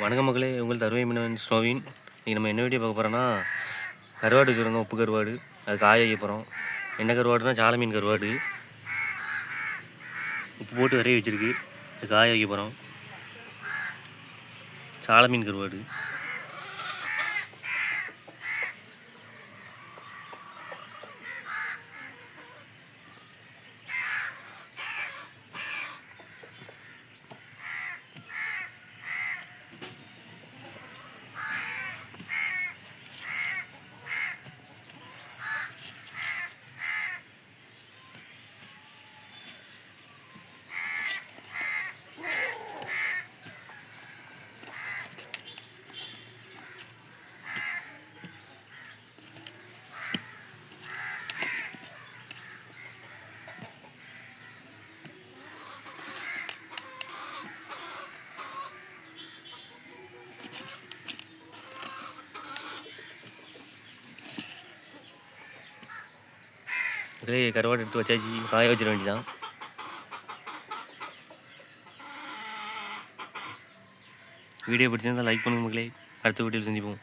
வணக்க மக்களே, உங்கள் தருவை மீனவன் ஸ்னோவின். இன்றைக்கி நம்ம என்ன வீடியோ பார்க்க போகிறோன்னா, கருவாடு வச்சுருந்தோம். உப்பு கருவாடு, அது காய வைக்க போகிறோம். என்ன கருவாடுனா சால மீன் கருவாடு. உப்பு போட்டு வரைய வச்சுருக்கு, அது காய வைக்க போகிறோம். சால மீன் கருவாடு. கருவாடு எடுத்து வச்சாச்சு, காய வச்சிட வேண்டியதான். வீடியோ பிடிச்சிருந்தால் லைக் பண்ணுங்க மக்களே. அடுத்த வீடியோவில் சந்திப்போம்.